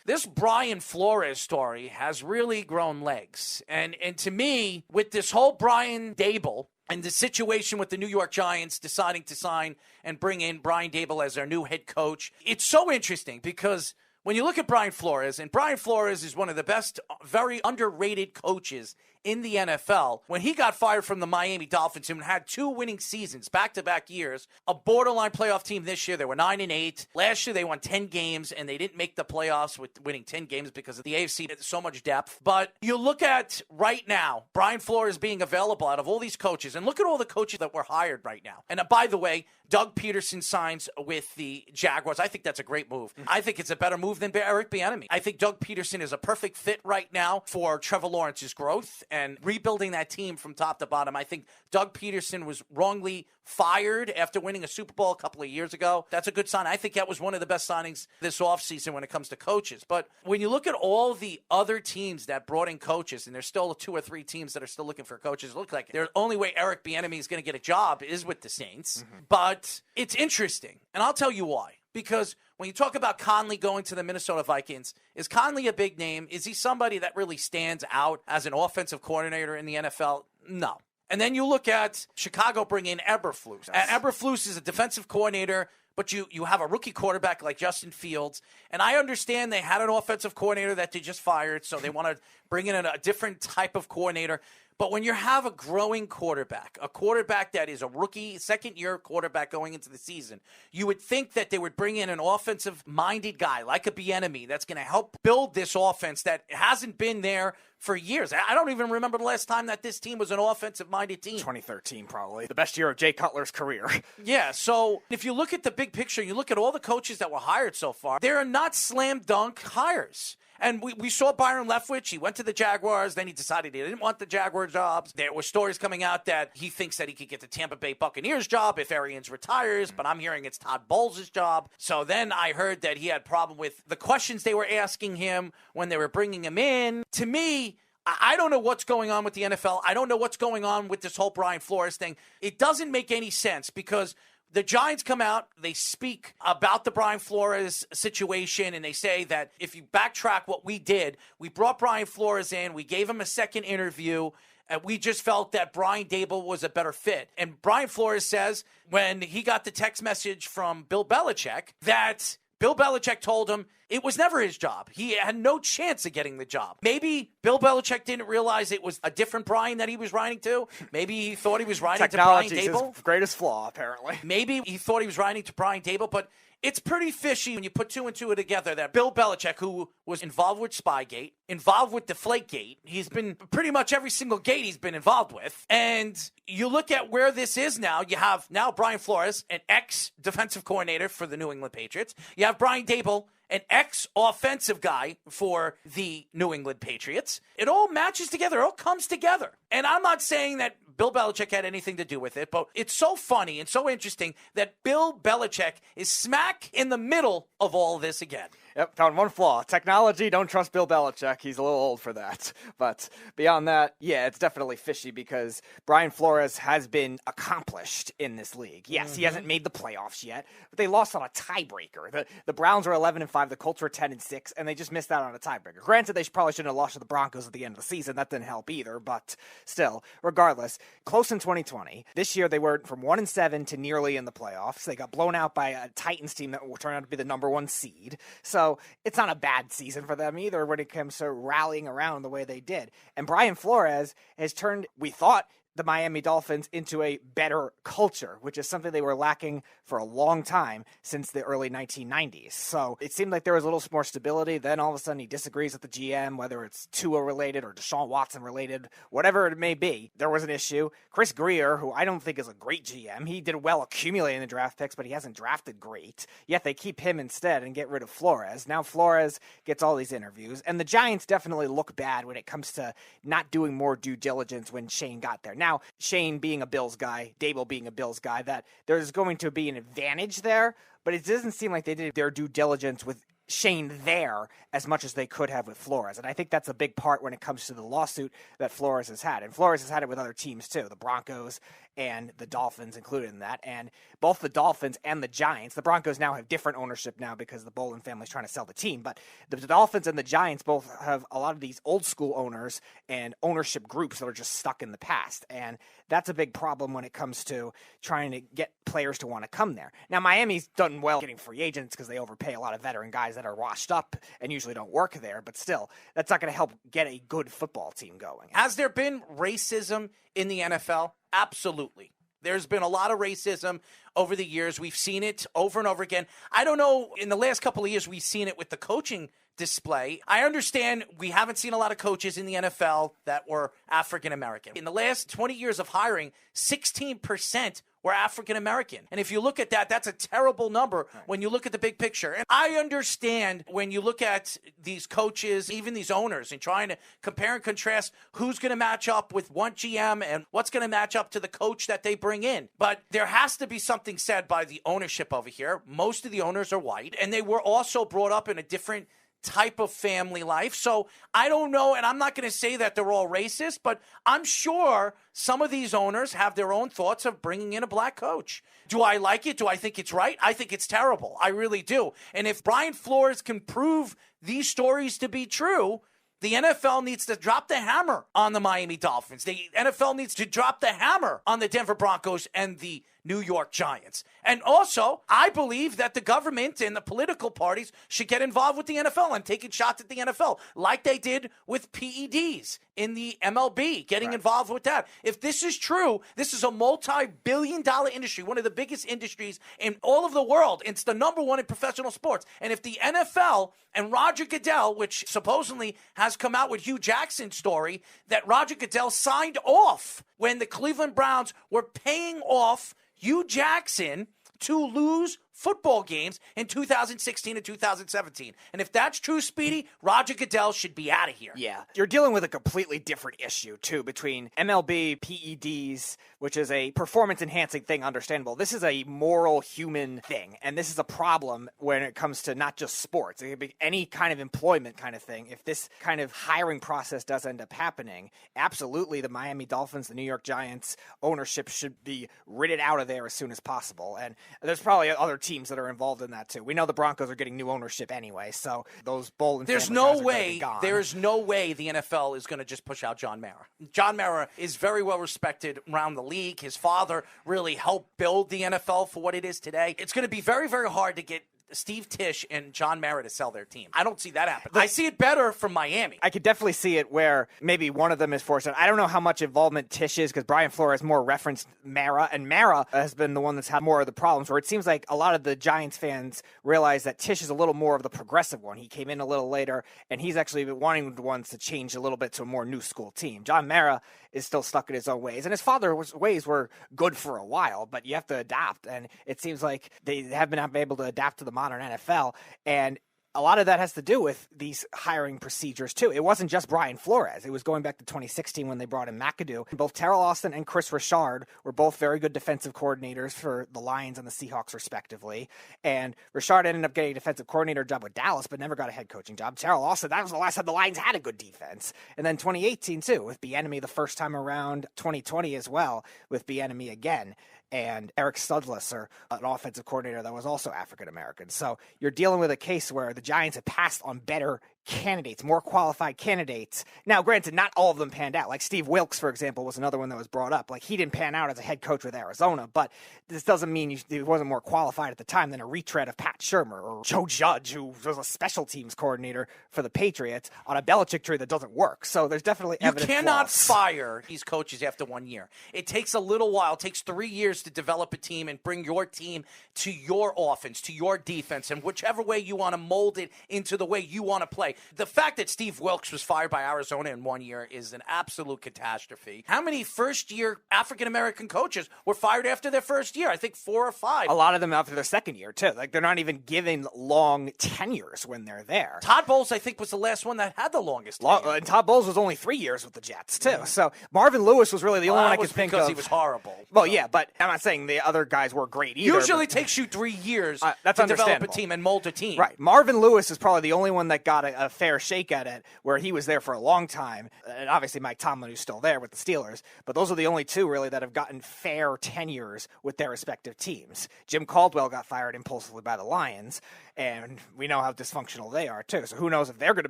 this Brian Flores story has really grown legs. And to me, with this whole Brian Daboll and the situation with the New York Giants deciding to sign and bring in Brian Daboll as their new head coach, it's so interesting because when you look at Brian Flores, and Brian Flores is one of the best, very underrated coaches in the NFL. When he got fired from the Miami Dolphins and had 2 winning seasons, back-to-back years, a borderline playoff team this year, they were 9-8. Last year, they won 10 games, and they didn't make the playoffs with winning 10 games because of the AFC had so much depth. But you look at right now, Brian Flores being available out of all these coaches, and look at all the coaches that were hired right now. And by the way, Doug Peterson signs with the Jaguars. I think that's a great move. I think it's a better move than Eric Bieniemy. I think Doug Peterson is a perfect fit right now for Trevor Lawrence's growth and rebuilding that team from top to bottom. I think Doug Peterson was wrongly fired after winning a Super Bowl a couple of years ago. That's a good sign. I think that was one of the best signings this offseason when it comes to coaches. But when you look at all the other teams that brought in coaches, and there's still 2 or 3 teams that are still looking for coaches, it looks like the only way Eric Bieniemy is going to get a job is with the Saints. But it's interesting, and I'll tell you why. Because when you talk about Conley going to the Minnesota Vikings, is Conley a big name? Is he somebody that really stands out as an offensive coordinator in the NFL? No. And then you look at Chicago bring in Eberflus. And Eberflus is a defensive coordinator, but you have a rookie quarterback like Justin Fields. And I understand they had an offensive coordinator that they just fired, so they want to bring in a different type of coordinator. But when you have a growing quarterback, a quarterback that is a rookie, second-year quarterback going into the season, you would think that they would bring in an offensive-minded guy like a Bieniemy that's going to help build this offense that hasn't been there for years. I don't even remember the last time that this team was an offensive-minded team. 2013, probably. The best year of Jay Cutler's career. Yeah, so if you look at the big picture, you look at all the coaches that were hired so far, they're not slam-dunk hires. And we saw Byron Leftwich. He went to the Jaguars. Then he decided he didn't want the Jaguar jobs. There were stories coming out that he thinks that he could get the Tampa Bay Buccaneers job if Arians retires, but I'm hearing it's Todd Bowles' job. So then I heard that he had problem with the questions they were asking him when they were bringing him in. To me, I don't know what's going on with the NFL. I don't know what's going on with this whole Brian Flores thing. It doesn't make any sense because the Giants come out, they speak about the Brian Flores situation, and they say that if you backtrack what we did, we brought Brian Flores in, we gave him a second interview, and we just felt that Brian Daboll was a better fit. And Brian Flores says when he got the text message from Bill Belichick that Bill Belichick told him it was never his job. He had no chance of getting the job. Maybe Bill Belichick didn't realize it was a different Brian that he was writing to. Maybe he thought he was writing to Brian Daboll. Technology is his greatest flaw, apparently. Maybe he thought he was writing to Brian Daboll, but it's pretty fishy when you put 2 and 2 together that Bill Belichick, who was involved with Spygate, involved with Deflategate, he's been pretty much every single gate he's been involved with. And you look at where this is now. You have now Brian Flores, an ex-defensive coordinator for the New England Patriots. You have Brian Daboll, an ex-offensive guy for the New England Patriots. It all matches together. It all comes together. And I'm not saying that Bill Belichick had anything to do with it, but it's so funny and so interesting that Bill Belichick is smack in the middle of all this again. Yep, found one flaw. Technology, don't trust Bill Belichick. He's a little old for that. But beyond that, yeah, it's definitely fishy because Brian Flores has been accomplished in this league. Yes, he hasn't made the playoffs yet, but they lost on a tiebreaker. The Browns were 11-5, the Colts were 10-6, and they just missed out on a tiebreaker. Granted, they probably shouldn't have lost to the Broncos at the end of the season. That didn't help either, but still, regardless, close in 2020. This year, they were from 1-7 to nearly in the playoffs. They got blown out by a Titans team that will turn out to be the number 1 seed. So it's not a bad season for them either when it comes to rallying around the way they did. And Brian Flores has turned, we thought, the Miami Dolphins into a better culture, which is something they were lacking for a long time since the early 1990s. So it seemed like there was a little more stability. Then all of a sudden he disagrees with the GM, whether it's Tua related or Deshaun Watson related, whatever it may be. There was an issue. Chris Grier, who I don't think is a great GM, he did well accumulating the draft picks, but he hasn't drafted great. Yet they keep him instead and get rid of Flores. Now Flores gets all these interviews. And the Giants definitely look bad when it comes to not doing more due diligence when Shane got there. Now, Shane being a Bills guy, Daboll being a Bills guy, that there's going to be an advantage there, but it doesn't seem like they did their due diligence with Shane there as much as they could have with Flores. And I think that's a big part when it comes to the lawsuit that Flores has had. And Flores has had it with other teams too, the Broncos and the Dolphins included in that. And both the Dolphins and the Giants, the Broncos now have different ownership now because the Bolin family is trying to sell the team. But the Dolphins and the Giants both have a lot of these old school owners and ownership groups that are just stuck in the past. And that's a big problem when it comes to trying to get players to want to come there. Now, Miami's done well getting free agents because they overpay a lot of veteran guys that are washed up and usually don't work there. But still, that's not going to help get a good football team going. Has there been racism in the NFL? Absolutely. There's been a lot of racism over the years. We've seen it over and over again. I don't know, in the last couple of years, we've seen it with the coaching display. I understand we haven't seen a lot of coaches in the NFL that were African American. In the last 20 years of hiring, 16% were African American. And if you look at that, that's a terrible number when you look at the big picture. And I understand when you look at these coaches, even these owners, and trying to compare and contrast who's going to match up with one GM and what's going to match up to the coach that they bring in. But there has to be something said by the ownership over here. Most of the owners are white, and they were also brought up in a different type of family life. So I don't know, and I'm not going to say that they're all racist, but I'm sure some of these owners have their own thoughts of bringing in a black coach. Do I like it? Do I think it's right? I think it's terrible. I really do. And if Brian Flores can prove these stories to be true, the NFL needs to drop the hammer on the Miami Dolphins. The NFL needs to drop the hammer on the Denver Broncos and the New York Giants. And also, I believe that the government and the political parties should get involved with the NFL and taking shots at the NFL, like they did with PEDs in the MLB, getting involved with that. If this is true, this is a multi-billion-dollar industry, one of the biggest industries in all of the world. It's the number one in professional sports. And if the NFL and Roger Goodell, which supposedly has come out with Hugh Jackson's story, that Roger Goodell signed off when the Cleveland Browns were paying off Hugh Jackson to lose football games in 2016 and 2017. And if that's true, Speedy, Roger Goodell should be out of here. Yeah. You're dealing with a completely different issue, too, between MLB, PEDs, which is a performance-enhancing thing, understandable. This is a moral human thing, and this is a problem when it comes to not just sports. It could be any kind of employment kind of thing. If this kind of hiring process does end up happening, absolutely the Miami Dolphins, the New York Giants ownership should be ridded out of there as soon as possible. And there's probably other teams that are involved in that too. We know the Broncos are getting new ownership anyway, so those Bolin There's no way the NFL is going to just push out John Mara. John Mara is very well respected around the league. His father really helped build the NFL for what it is today. It's going to be very, very hard to get Steve Tisch and John Mara to sell their team. I don't see that happen. I see it better from Miami. I could definitely see it where maybe one of them is forced out. I don't know how much involvement Tisch is because Brian Flores more referenced Mara, and Mara has been the one that's had more of the problems, where it seems like a lot of the Giants fans realize that Tisch is a little more of the progressive one. He came in a little later, and he's actually wanting the ones to change a little bit to a more new school team. John Mara is still stuck in his own ways, and his father's ways were good for a while, but you have to adapt, and it seems like they have been able to adapt to the modern NFL, and a lot of that has to do with these hiring procedures, too. It wasn't just Brian Flores. It was going back to 2016 when they brought in McAdoo. Both Terrell Austin and Chris Richard were both very good defensive coordinators for the Lions and the Seahawks, respectively. And Richard ended up getting a defensive coordinator job with Dallas, but never got a head coaching job. Terrell Austin, that was the last time the Lions had a good defense. And then 2018, too, with Bieniemy the first time around, 2020 as well, with Bieniemy again. And Eric Studlisser, an offensive coordinator that was also African-American. So you're dealing with a case where the Giants have passed on better candidates, more qualified candidates. Now, granted, not all of them panned out. Like Steve Wilkes, for example, was another one that was brought up. Like, he didn't pan out as a head coach with Arizona, but this doesn't mean he wasn't more qualified at the time than a retread of Pat Shurmur or Joe Judge, who was a special teams coordinator for the Patriots on a Belichick tree that doesn't work. So there's definitely evidence. You cannot fire these coaches after 1 year. It takes a little while. It takes 3 years to develop a team and bring your team to your offense, to your defense, and whichever way you want to mold it into the way you want to play. okay? The fact that Steve Wilkes was fired by Arizona in 1 year is an absolute catastrophe. How many first-year African-American coaches were fired after their first year? I think 4 or 5. A lot of them after their second year, too. Like, they're not even given long tenures when they're there. Todd Bowles, I think, was the last one that had the longest tenure. And Todd Bowles was only 3 years with the Jets, too. So Marvin Lewis was really the only one I could think of. Because he was horrible. Well, yeah, but I'm not saying the other guys were great either. Usually takes you 3 years that's to develop a team and mold a team. Right. Marvin Lewis is probably the only one that got a fair shake at it, where he was there for a long time. And obviously Mike Tomlin, who's still there with the Steelers. But those are the only two, really, that have gotten fair tenures with their respective teams. Jim Caldwell got fired impulsively by the Lions, and we know how dysfunctional they are, too. So who knows if they're going to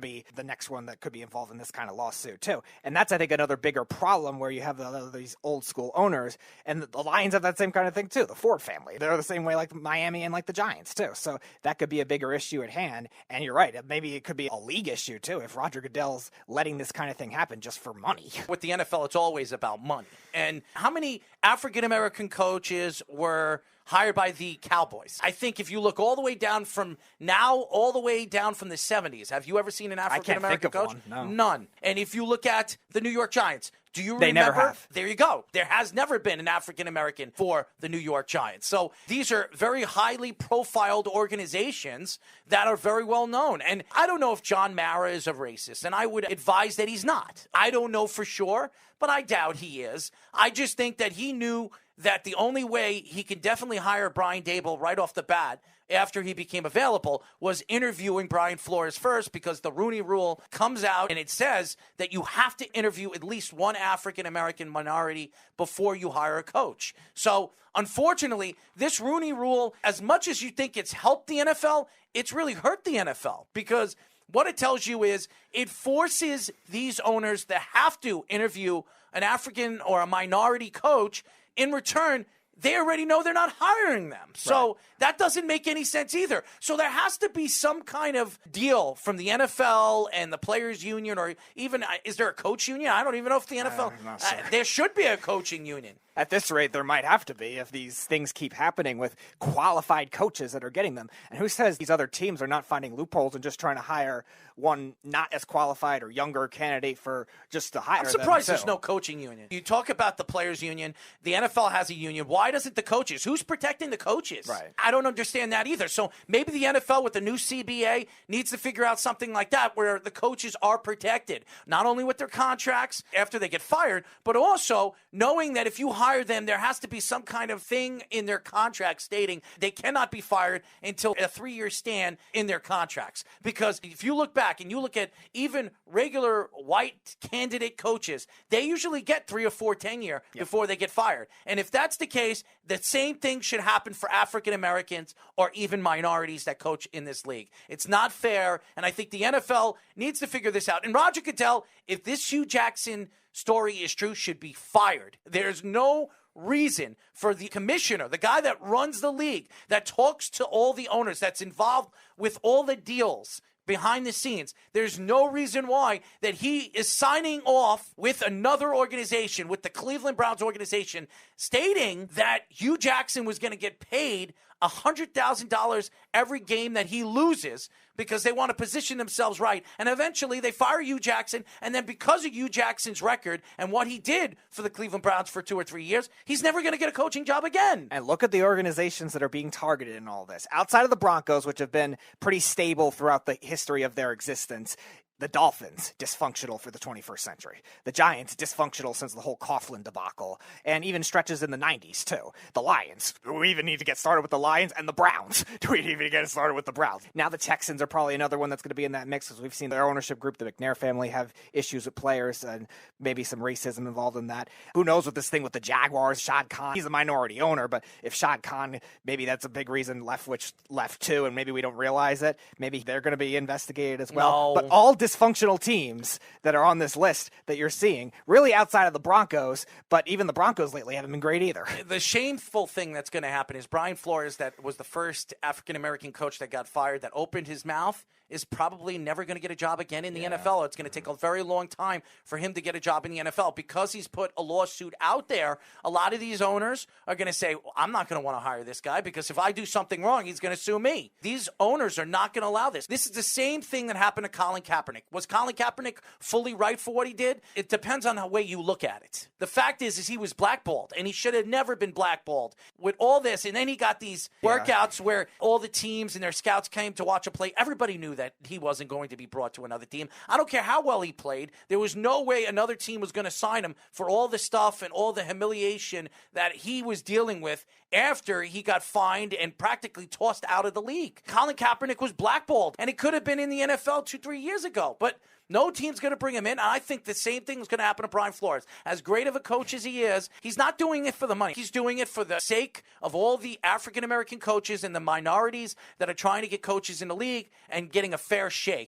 be the next one that could be involved in this kind of lawsuit, too. And that's, I think, another bigger problem where you have these old-school owners, and the Lions have that same kind of thing, too. The Ford family. They're the same way like Miami and like the Giants, too. So that could be a bigger issue at hand. And you're right. Maybe it could be a league issue, too, if Roger Goodell's letting this kind of thing happen just for money. With the NFL, it's always about money. And how many African-American coaches were hired by the Cowboys? I think if you look all the way down from now, all the way down from the 70s, have you ever seen an African-American coach? One, no. None. And if you look at the New York Giants, do you remember? They never have. There you go. There has never been an African-American for the New York Giants. So these are very highly profiled organizations that are very well known. And I don't know if John Mara is a racist, and I would advise that he's not. I don't know for sure, but I doubt he is. I just think that he knew that the only way he could definitely hire Brian Daboll right off the bat after he became available was interviewing Brian Flores first, because the Rooney Rule comes out and it says that you have to interview at least one African-American minority before you hire a coach. So, unfortunately, this Rooney Rule, as much as you think it's helped the NFL, it's really hurt the NFL, because what it tells you is it forces these owners to have to interview an African or a minority coach. In return, they already know they're not hiring them. So that doesn't make any sense either. So there has to be some kind of deal from the NFL and the players union, or even, is there a coach union? I don't even know if the NFL, there should be a coaching union. At this rate, there might have to be if these things keep happening with qualified coaches that are getting them. And who says these other teams are not finding loopholes and just trying to hire one not as qualified or younger candidate for just to hire them? I'm surprised there's no coaching union. You talk about the players union. The NFL has a union. Why doesn't the coaches? Who's protecting the coaches? Right. I don't understand that either. So maybe the NFL with the new CBA needs to figure out something like that where the coaches are protected, not only with their contracts after they get fired, but also knowing that if you hire them, there has to be some kind of thing in their contract stating they cannot be fired until a 3-year stand in their contracts. Because if you look back and you look at even regular white candidate coaches, they usually get 3 or 4 tenure before they get fired. And if that's the case, the same thing should happen for African Americans or even minorities that coach in this league. It's not fair, and I think the NFL needs to figure this out. And Roger Goodell, if this Hugh Jackson story is true, should be fired. There's no reason for the commissioner, the guy that runs the league, that talks to all the owners, that's involved with all the deals behind the scenes, there's no reason why that he is signing off with another organization, with the Cleveland Browns organization, stating that Hugh Jackson was going to get paid $100,000 every game that he loses because they want to position themselves right. And eventually they fire Hugh Jackson, and then because of Hugh Jackson's record and what he did for the Cleveland Browns for 2 or 3 years, he's never going to get a coaching job again. And look at the organizations that are being targeted in all this. Outside of the Broncos, which have been pretty stable throughout the history of their existence, the Dolphins, dysfunctional for the 21st century. The Giants, dysfunctional since the whole Coughlin debacle, and even stretches in the 90s, too. The Lions. Do we even need to get started with the Lions? And the Browns. Do we even get started with the Browns? Now the Texans are probably another one that's going to be in that mix, because we've seen their ownership group, the McNair family, have issues with players and maybe some racism involved in that. Who knows what this thing with the Jaguars, Shad Khan, he's a minority owner, but if Shad Khan, maybe that's a big reason Leftwich left, too, and maybe we don't realize it. Maybe they're going to be investigated as well. No. But all dysfunctional teams that are on this list that you're seeing, really outside of the Broncos, but even the Broncos lately haven't been great either. The shameful thing that's going to happen is Brian Flores, that was the first African-American coach that got fired, that opened his mouth, is probably never going to get a job again in the NFL. It's going to take a very long time for him to get a job in the NFL because he's put a lawsuit out there. A lot of these owners are going to say, well, I'm not going to want to hire this guy because if I do something wrong, he's going to sue me. These owners are not going to allow this. This is the same thing that happened to Colin Kaepernick. Was Colin Kaepernick fully right for what he did? It depends on the way you look at it. The fact is he was blackballed, and he should have never been blackballed. With all this, and then he got these workouts where all the teams and their scouts came to watch a play. Everybody knew that he wasn't going to be brought to another team. I don't care how well he played. There was no way another team was going to sign him for all the stuff and all the humiliation that he was dealing with after he got fined and practically tossed out of the league. Colin Kaepernick was blackballed, and it could have been in the NFL 2-3 years ago, but no team's going to bring him in. And I think the same thing is going to happen to Brian Flores. As great of a coach as he is, he's not doing it for the money. He's doing it for the sake of all the African-American coaches and the minorities that are trying to get coaches in the league and getting a fair shake.